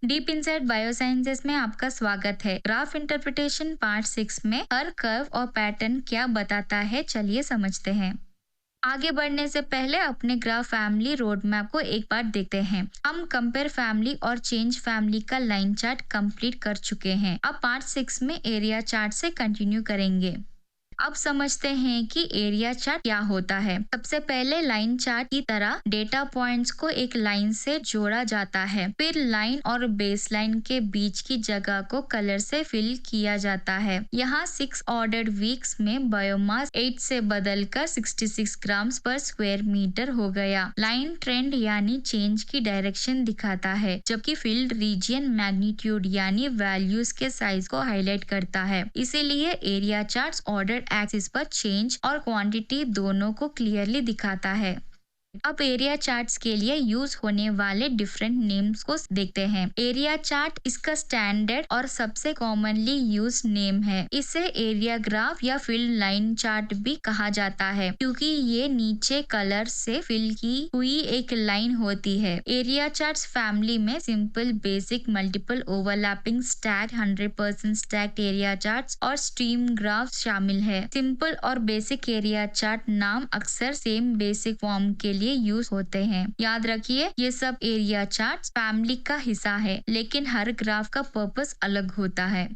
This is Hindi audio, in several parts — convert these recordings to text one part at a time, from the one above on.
डीप इनसाइड बायोसाइंसेस में आपका स्वागत है। ग्राफ इंटरप्रिटेशन पार्ट 6 में हर कर्व और पैटर्न क्या बताता है, चलिए समझते हैं। आगे बढ़ने से पहले अपने ग्राफ फैमिली रोड मैप को एक बार देखते हैं। हम कंपेयर फैमिली और चेंज फैमिली का लाइन चार्ट कंप्लीट कर चुके हैं। अब पार्ट 6 में एरिया चार्ट से कंटिन्यू करेंगे। अब समझते हैं कि एरिया चार्ट क्या होता है। सबसे पहले लाइन चार्ट की तरह डेटा पॉइंट्स को एक लाइन से जोड़ा जाता है। फिर लाइन और बेस लाइन के बीच की जगह को कलर से फिल किया जाता है। यहाँ 6 ऑर्डर्ड वीक्स में बायोमास 8 से बदलकर 66 ग्राम पर स्क्वायर मीटर हो गया। लाइन ट्रेंड यानी चेंज की डायरेक्शन दिखाता है, जबकि फील्ड रीजियन मैग्नीट्यूड यानी वैल्यूज के साइज को हाईलाइट करता है। इसीलिए एरिया चार्ट ऑर्डर एक्सिस पर चेंज और क्वांटिटी दोनों को क्लियरली दिखाता है। अब एरिया चार्ट्स के लिए यूज होने वाले डिफरेंट नेम्स को देखते हैं। एरिया चार्ट इसका स्टैंडर्ड और सबसे कॉमनली यूज नेम है। इसे एरिया ग्राफ या फील्ड लाइन चार्ट भी कहा जाता है, क्योंकि ये नीचे कलर से फिल की हुई एक लाइन होती है। एरिया चार्ट्स फैमिली में simple, basic, multiple, overlapping, stack, 100% stacked area charts और स्ट्रीम ग्राफ शामिल है। सिंपल और बेसिक एरिया चार्ट नाम अक्सर सेम बेसिक फॉर्म के लिए यूज होते हैं। याद रखिए, ये सब एरिया चार्ट्स फैमिली का हिस्सा है, लेकिन हर ग्राफ का पर्पस अलग होता है।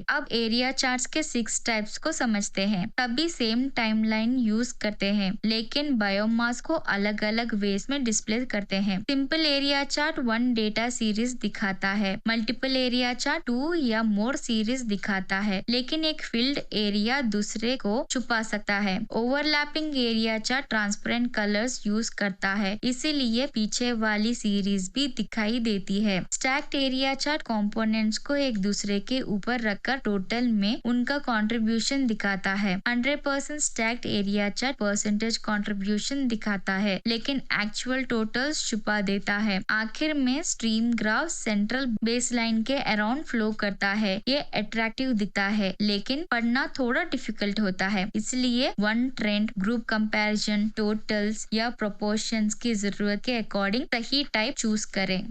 अब एरिया चार्ट्स के 6 टाइप्स को समझते हैं। सभी सेम टाइमलाइन यूज करते हैं, लेकिन बायोमास को अलग अलग वेज में डिस्प्ले करते हैं। Simple area chart 1 data series दिखाता है। मल्टीपल एरिया चार्ट 2 या मोर सीरीज दिखाता है, लेकिन एक फील्ड एरिया दूसरे को छुपा सकता है। Overlapping area chart transparent colours use करता है, इसीलिए पीछे वाली सीरीज भी दिखाई देती है। स्टैक्ड एरिया चार्ट कंपोनेंट्स को एक दूसरे के ऊपर रखकर टोटल में उनका कंट्रीब्यूशन दिखाता है। 100% stacked area chart percentage contribution दिखाता है, लेकिन एक्चुअल टोटल्स छुपा देता है। आखिर में stream graph central base line के अराउंड फ्लो करता है। ये अट्रैक्टिव दिखता है, लेकिन पढ़ना थोड़ा डिफिकल्ट होता है, इसलिए one trend, group comparison, totals या प्रोपोर्शंस की जरूरत के अकॉर्डिंग सही टाइप चूज करें।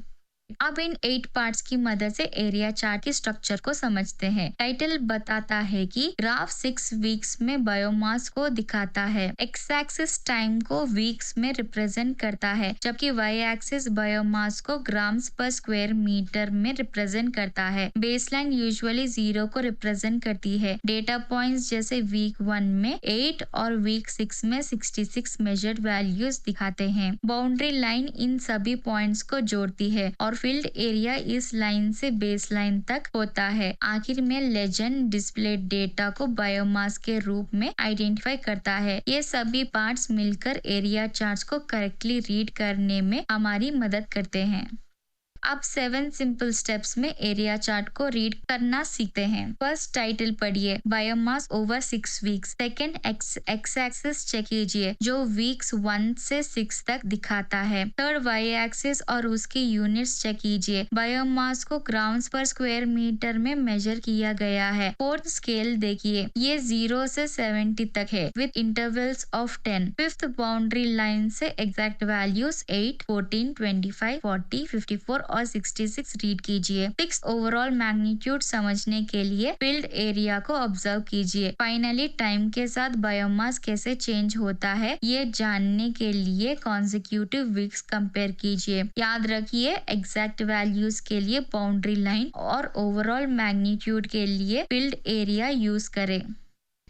अब इन 8 पार्ट्स की मदद से एरिया चार्ट की स्ट्रक्चर को समझते हैं। टाइटल बताता है कि ग्राफ 6 वीक्स में बायोमास को दिखाता है। एक्स एक्सिस टाइम को वीक्स में रिप्रेजेंट करता है, जबकि वाई एक्सिस बायोमास को ग्राम्स पर स्क्वायर मीटर में रिप्रेजेंट करता है। बेसलाइन यूजुअली 0 को रिप्रेजेंट करती है। डेटा पॉइंट्स जैसे वीक 1 में 8 और वीक 6 में 66 मेजर्ड वैल्यूज दिखाते हैं। बाउंड्री लाइन इन सभी पॉइंट्स को जोड़ती है और फील्ड एरिया इस लाइन से बेस लाइन तक होता है। आखिर में लेजेंड डिस्प्ले डेटा को बायोमास के रूप में आइडेंटिफाई करता है। ये सभी पार्ट्स मिलकर एरिया चार्ट्स को करेक्टली रीड करने में हमारी मदद करते हैं। अब 7 सिंपल स्टेप्स में एरिया चार्ट को रीड करना सीखते हैं। फर्स्ट, टाइटल पढ़िए, biomass over 6 weeks. Second, x axis check कीजिए, जो वीक्स 1 से 6 तक दिखाता है। थर्ड, वाई एक्सिस और उसकी यूनिट्स चेक कीजिए। बायोमास को ग्राम्स पर स्क्वायर मीटर में मेजर किया गया है। फोर्थ, स्केल देखिए, ये 0 से 70 तक है with intervals of 10। Fifth, boundary line से एग्जैक्ट वैल्यूज 8, 14, 25, 40, 54 और 66 रीड कीजिए। 6, ओवरऑल मैग्नीट्यूड समझने के लिए फील्ड एरिया को ऑब्जर्व कीजिए। फाइनली, टाइम के साथ बायोमास कैसे चेंज होता है ये जानने के लिए कॉन्सेक्यूटिव वीक्स कंपेयर कीजिए। याद रखिए, एग्जैक्ट वैल्यूज के लिए बाउंड्री लाइन और ओवरऑल मैग्नीट्यूड के लिए फील्ड एरिया यूज करें।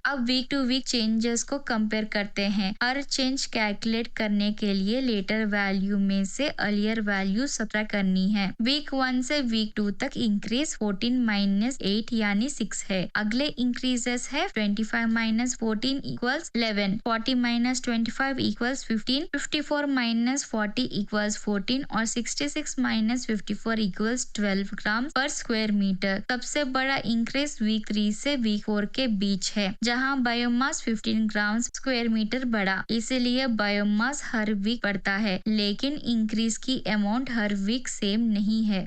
अब वीक टू वीक चेंजेस को कंपेयर करते हैं। हर चेंज कैलकुलेट करने के लिए लेटर वैल्यू में से अर्लियर वैल्यू सब्ट्रैक्ट करनी है। वीक 1 से वीक 2 तक इंक्रीज 14 माइनस 8 यानी 6 है। अगले इंक्रीजेस है 25 minus 14 equals 11, 40 minus 25 equals 15, 54 minus 40 equals 14 और 66 माइनस 54 इक्वल्स 12 ग्राम पर स्क्वायर मीटर। सबसे बड़ा इंक्रीज वीक 3 से वीक 4 के बीच है, जहां बायोमास 15 ग्राम स्क्वायर मीटर बढ़ा। इसीलिए बायोमास हर वीक बढ़ता है, लेकिन इंक्रीज की अमाउंट हर वीक सेम नहीं है।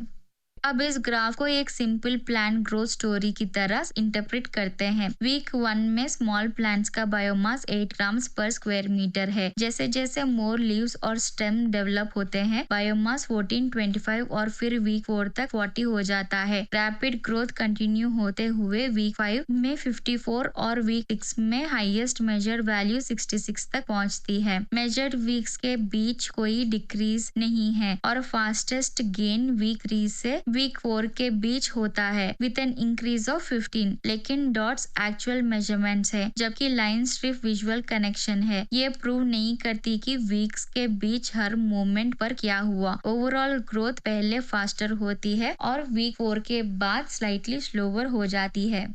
अब इस ग्राफ को एक सिंपल प्लांट ग्रोथ स्टोरी की तरह इंटरप्रेट करते हैं। वीक 1 में स्मॉल प्लांट्स का बायोमास 8 ग्राम्स पर स्क्वायर मीटर है। जैसे जैसे मोर लीव्स और स्टेम डेवलप होते हैं, बायोमास 14, 25 और फिर वीक 4 तक 40 हो जाता है। रैपिड ग्रोथ कंटिन्यू होते हुए वीक 5 में 54 और वीक 6 में हाईएस्ट मेजर्ड वैल्यू 66 तक पहुंचती है। मेजर्ड वीक्स के बीच कोई डिक्रीज नहीं है और फास्टेस्ट गेन वीक 3 से वीक 4 के बीच होता है विद एन इंक्रीज ऑफ 15। लेकिन डॉट्स एक्चुअल मेजरमेंट्स है, जबकि लाइन सिर्फ विजुअल कनेक्शन है। ये प्रूव नहीं करती कि वीक्स के बीच हर मोमेंट पर क्या हुआ। ओवरऑल ग्रोथ पहले फास्टर होती है और वीक 4 के बाद स्लाइटली स्लोअर हो जाती है।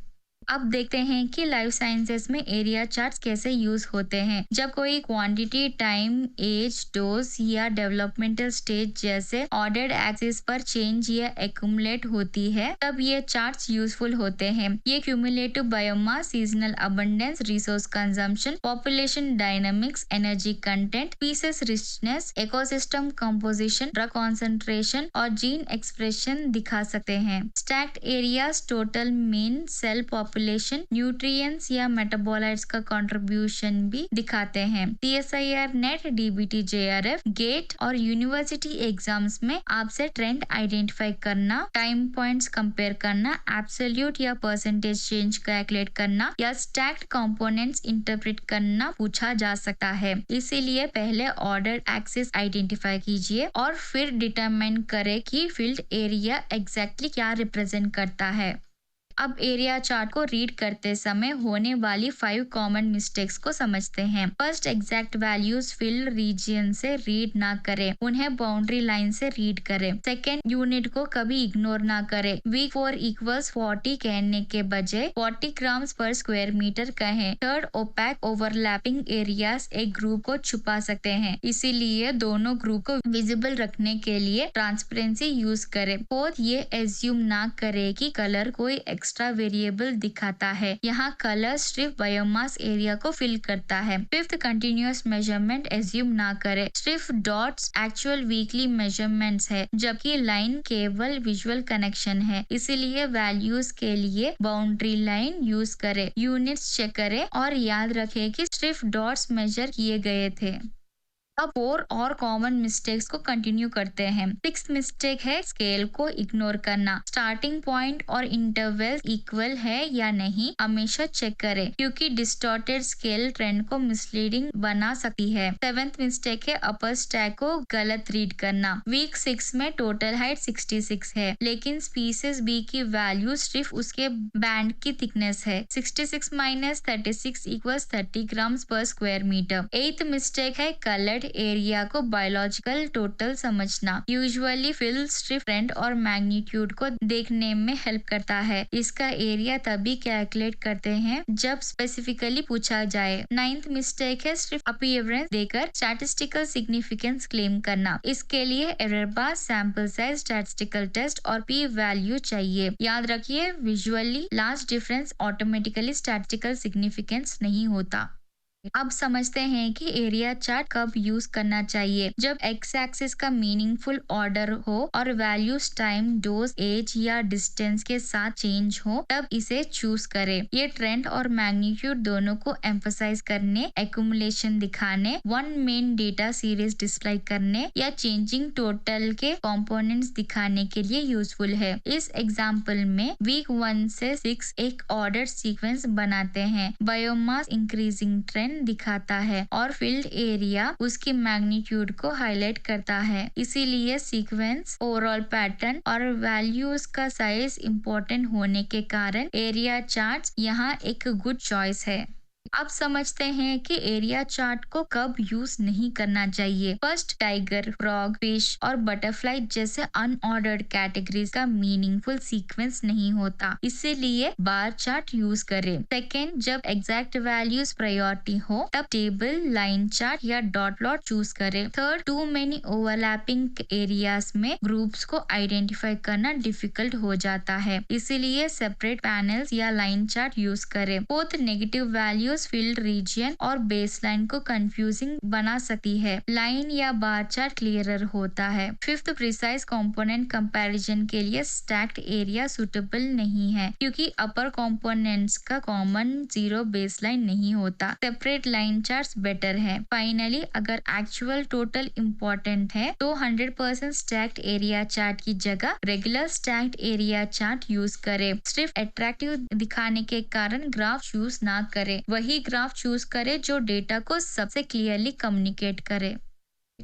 अब देखते हैं कि लाइफ साइंसेस में एरिया चार्ट्स कैसे यूज होते हैं। जब कोई क्वांटिटी, टाइम, एज, डोज या डेवलपमेंटल स्टेज जैसे ऑर्डर्ड एक्सिस पर चेंज या एक्यूमुलेट होती है, तब ये चार्ट्स यूजफुल होते हैं। ये cumulative biomass, seasonal abundance, resource consumption, population dynamics, energy content, species richness, ecosystem composition, drug concentration और जीन एक्सप्रेशन दिखा सकते हैं। Stacked areas total mean cell population, nutrients या मेटाबोलाइट्स का कंट्रीब्यूशन भी दिखाते हैं। CSIR, NET, DBT, JRF, GATE और यूनिवर्सिटी एग्जाम्स में आपसे ट्रेंड आइडेंटिफाई करना, टाइम पॉइंट्स कंपेयर करना, एब्सोल्यूट या परसेंटेज चेंज कैलकुलेट करना या स्टैक्ड कंपोनेंट्स इंटरप्रेट करना पूछा जा सकता है। इसीलिए पहले ऑर्डर एक्सिस आइडेंटिफाई कीजिए और फिर डिटरमाइन करें कि फील्ड एरिया एग्जैक्टली क्या रिप्रेजेंट करता है। अब एरिया चार्ट को रीड करते समय होने वाली 5 कॉमन मिस्टेक्स को समझते हैं। First, exact values field region से रीड ना करें, उन्हें बाउंड्री लाइन से रीड करें। सेकेंड, यूनिट को कभी इग्नोर ना करें। वीक 4 इक्वल्स 40 कहने के बजाय 40 ग्राम्स पर स्क्वायर मीटर कहें। थर्ड, ओपैक ओवरलैपिंग एरियाज एक ग्रुप को छुपा सकते हैं, इसीलिए दोनों ग्रुप को विजिबल रखने के लिए ट्रांसपेरेंसी यूज करें। फोर्थ, ये एज्यूम ना करे कि कलर कोई एक्स्ट्रा वेरिएबल दिखाता है, यहाँ कलर सिर्फ बायोमास एरिया को फिल करता है। फिफ्थ, कंटिन्यूअस मेजरमेंट एज्यूम ना करे, सिर्फ डॉट्स एक्चुअल वीकली मेजरमेंट्स है, जबकि लाइन केवल विजुअल कनेक्शन है, इसीलिए वैल्यूज के लिए बाउंड्री लाइन यूज करे। यूनिट्स चेक करे और याद रखे कि सिर्फ डॉट्स मेजर किए गए थे। अब 4 और कॉमन मिस्टेक्स को कंटिन्यू करते हैं। 6th मिस्टेक है स्केल को इग्नोर करना। स्टार्टिंग पॉइंट और इंटरवल इक्वल है या नहीं हमेशा चेक करें, क्योंकि डिस्टॉर्टेड स्केल ट्रेंड को मिसलीडिंग बना सकती है। 7th मिस्टेक है अपर स्टैक को गलत रीड करना। वीक 6 में टोटल हाइट 66 है, लेकिन स्पीसीज बी की वैल्यू सिर्फ उसके बैंड की थिकनेस है। 66 माइनस 36 इक्वल्स 30 ग्राम्स पर स्क्वायर मीटर। 8th मिस्टेक है कलर्ड एरिया को बायोलॉजिकल टोटल समझना। यूजुअली फील्ड स्ट्रिप ट्रेंड और मैग्नीट्यूड को देखने में हेल्प करता है। इसका एरिया तभी कैलकुलेट करते हैं जब स्पेसिफिकली पूछा जाए। 9th मिस्टेक है सिर्फ अपीयरेंस देकर स्टैटिस्टिकल सिग्निफिकेंस क्लेम करना। इसके लिए error bar, sample size, statistical test और पी वैल्यू चाहिए। याद रखिए, visually large difference automatically statistical significance नहीं होता। अब समझते हैं कि एरिया चार्ट कब यूज करना चाहिए। जब एक्स एक्सिस का मीनिंगफुल ऑर्डर हो और वैल्यूज टाइम, डोज, एज या डिस्टेंस के साथ चेंज हो, तब इसे चूज करें। ये ट्रेंड और मैग्नीट्यूड दोनों को एम्फसाइज करने, एक्यूमुलेशन दिखाने, one main data series display करने या चेंजिंग टोटल के कंपोनेंट्स दिखाने के लिए यूजफुल है। इस एग्जाम्पल में वीक 1 से 6 एक ऑर्डर सीक्वेंस बनाते हैं। बायोमास इंक्रीजिंग ट्रेंड दिखाता है और फील्ड एरिया उसकी मैग्नीट्यूड को हाईलाइट करता है। इसीलिए सीक्वेंस, ओवरऑल पैटर्न और वैल्यूज का साइज इंपॉर्टेंट होने के कारण एरिया चार्ट्स यहाँ एक गुड चॉइस है। अब समझते हैं कि एरिया चार्ट को कब यूज नहीं करना चाहिए। फर्स्ट, टाइगर, फ्रॉग, फिश और बटरफ्लाई जैसे अनऑर्डर्ड कैटेगरीज का मीनिंगफुल सीक्वेंस नहीं होता, इसीलिए बार चार्ट यूज करें। सेकेंड, जब एग्जैक्ट वैल्यूज प्रायोरिटी हो तब टेबल, लाइन चार्ट या डॉट प्लॉट चूज करें। Third, too many overlapping areas में ग्रुप्स को आइडेंटिफाई करना डिफिकल्ट हो जाता है, इसीलिए सेपरेट पैनल्स या लाइन चार्ट यूज करें। Fourth, negative values confuse field region और बेसलाइन को कंफ्यूजिंग बना सकती है। लाइन या बार चार्ट क्लियरर होता है। फिफ्थ, प्रिसाइज कंपोनेंट कंपैरिजन के लिए स्टैक्ड एरिया सुटेबल नहीं है क्योंकि अपर कंपोनेंट्स का कॉमन जीरो बेसलाइन नहीं होता। सेपरेट लाइन चार्ट्स बेटर है। फाइनली, अगर एक्चुअल टोटल इम्पोर्टेंट है तो 100% स्टैक्ड एरिया चार्ट की जगह regular stacked area chart use करे। सिर्फ अट्रैक्टिव दिखाने के कारण ग्राफ चूज ना करे, वही ग्राफ चूज करे जो डेटा को सबसे क्लियरली कम्युनिकेट करे।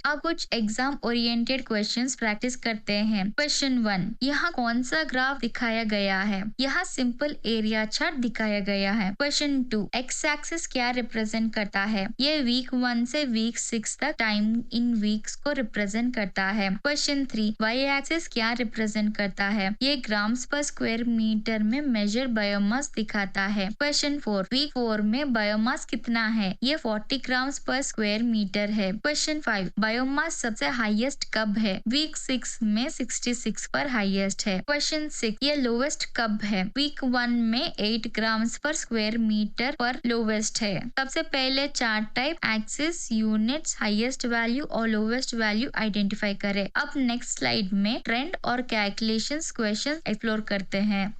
अब कुछ एग्जाम ओरिएंटेड क्वेश्चंस प्रैक्टिस करते हैं। क्वेश्चन 1, यहाँ कौन सा ग्राफ दिखाया गया है? यहाँ सिंपल एरिया चार्ट दिखाया गया है। क्वेश्चन 2, एक्स एक्सिस क्या रिप्रेजेंट करता है? ये वीक 1 से वीक 6 तक टाइम इन वीक्स को रिप्रेजेंट करता है। क्वेश्चन 3, वाई एक्सिस क्या रिप्रेजेंट करता है? ये ग्राम्स पर स्क्वायर मीटर में मेजर बायोमास दिखाता है। क्वेश्चन 4, वीक 4 में बायोमास कितना है? ये 40 ग्राम्स पर स्क्वायर मीटर है। क्वेश्चन 5, बायोमास सबसे हाईएस्ट कब है? वीक 6 में 66 पर हाईएस्ट है। क्वेश्चन 6, ये लोवेस्ट कब है? वीक 1 में 8 ग्राम्स पर स्क्वायर मीटर पर लोवेस्ट है। सबसे पहले chart type, axis, units, highest value और लोवेस्ट वैल्यू आइडेंटिफाई करें। अब नेक्स्ट स्लाइड में ट्रेंड और कैलकुलेशंस क्वेश्चन एक्सप्लोर करते हैं।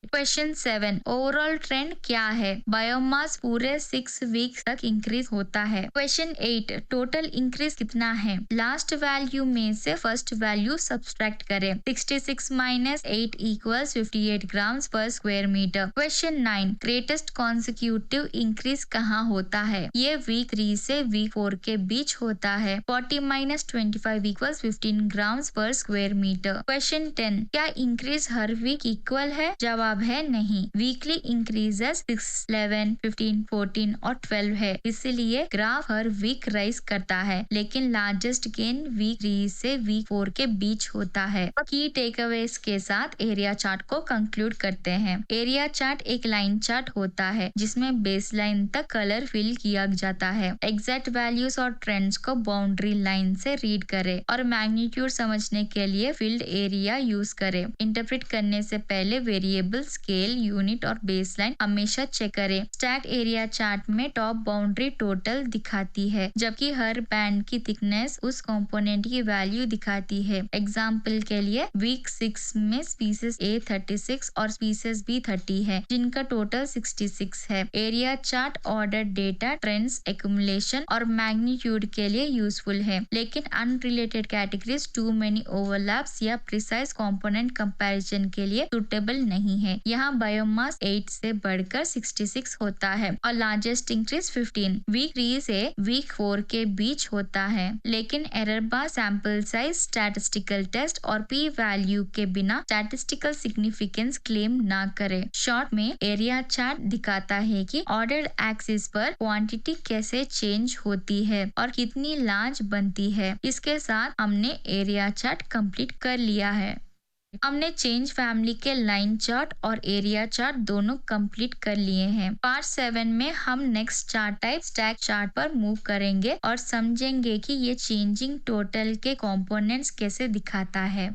क्वेश्चन 7, ओवरऑल ट्रेंड क्या है? बायोमास पूरे 6 वीक्स तक इंक्रीज होता है। क्वेश्चन 8, टोटल इंक्रीज कितना है? लास्ट वैल्यू में से फर्स्ट वैल्यू सब्सट्रैक्ट करें। 66 माइनस 8 इक्वल्स 58 ग्राम्स पर square metre. Question 9, greatest consecutive increase कहाँ होता है? ये वीक 3 से वीक 4 के बीच होता है। 40 माइनस 25 इक्वल्स 15 ग्राम्स पर स्क्वायर मीटर। क्वेश्चन 10, क्या इंक्रीज हर वीक इक्वल है? जवाब है नहीं। वीकली इंक्रीजेस 6, 11, 15, 14 और 12 है, इसलिए ग्राफ हर वीक राइज करता है, लेकिन लार्जेस्ट गेन वीक 3 से वीक 4 के बीच होता है। की टेकअवेज के साथ एरिया चार्ट को कंक्लूड करते हैं। एरिया चार्ट एक लाइन चार्ट होता है जिसमें बेस लाइन तक कलर फिल किया जाता है। एग्जैक्ट वैल्यूज और ट्रेंड्स को बाउंड्री लाइन से रीड करें और मैग्नीट्यूड समझने के लिए फील्ड एरिया यूज करें। इंटरप्रेट करने से पहले वेरिएबल, स्केल, यूनिट और बेसलाइन हमेशा चेक करें। स्टैक्ड एरिया चार्ट में टॉप बाउंड्री टोटल दिखाती है, जबकि हर बैंड की थिकनेस उस कंपोनेंट की वैल्यू दिखाती है। एग्जाम्पल के लिए वीक 6 में स्पीसीज A 36 और स्पीसीज B 30 है, जिनका टोटल 66 है। Area chart order data, trends, accumulation और मैग्नीट्यूड के लिए यूजफुल है, लेकिन unrelated categories, too many overlaps या प्रिसाइज कंपोनेंट कंपैरिजन के लिए सुटेबल नहीं है। यहाँ बायोमास 8 से बढ़कर 66 होता है और लार्जेस्ट इंक्रीज 15 वीक 3 से वीक 4 के बीच होता है, लेकिन error bar, sample size, statistical test और पी वैल्यू के बिना स्टैटिस्टिकल सिग्निफिकेंस क्लेम ना करे। शॉर्ट में, एरिया चार्ट दिखाता है कि ऑर्डर्ड एक्सिस पर क्वांटिटी कैसे चेंज होती है और कितनी लार्ज बनती है। इसके साथ हमने एरिया चार्ट कंप्लीट कर लिया है। हमने चेंज फैमिली के लाइन चार्ट और एरिया चार्ट दोनों कंप्लीट कर लिए हैं। पार्ट 7 में हम next chart type, stack chart पर मूव करेंगे और समझेंगे कि ये चेंजिंग टोटल के कंपोनेंट्स कैसे दिखाता है।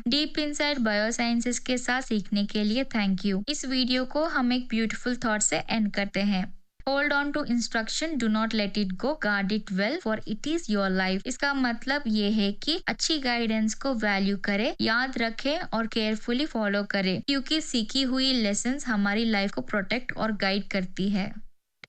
डीप इनसाइड बायोसाइंसेस के साथ सीखने के लिए थैंक यू। इस वीडियो को हम एक ब्यूटीफुल थॉट से एंड करते हैं। Hold on to instruction, do not let it go, guard it well for it is your life। इसका मतलब ये है कि अच्छी गाइडेंस को वैल्यू करें, याद रखें और केयरफुली फॉलो करें, क्योंकि सीखी हुई लेसन्स हमारी लाइफ को प्रोटेक्ट और गाइड करती है।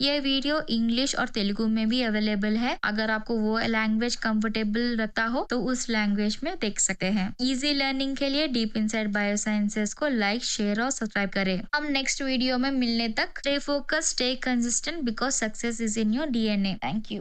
यह वीडियो इंग्लिश और तेलुगु में भी अवेलेबल है। अगर आपको वो लैंग्वेज कंफर्टेबल लगता हो तो उस लैंग्वेज में देख सकते हैं। इजी लर्निंग के लिए डीप इनसाइड बायोसाइंसेस को लाइक, शेयर और सब्सक्राइब करें। हम नेक्स्ट वीडियो में मिलने तक stay focus, stay consistent, because success is in your DNA। Thank you.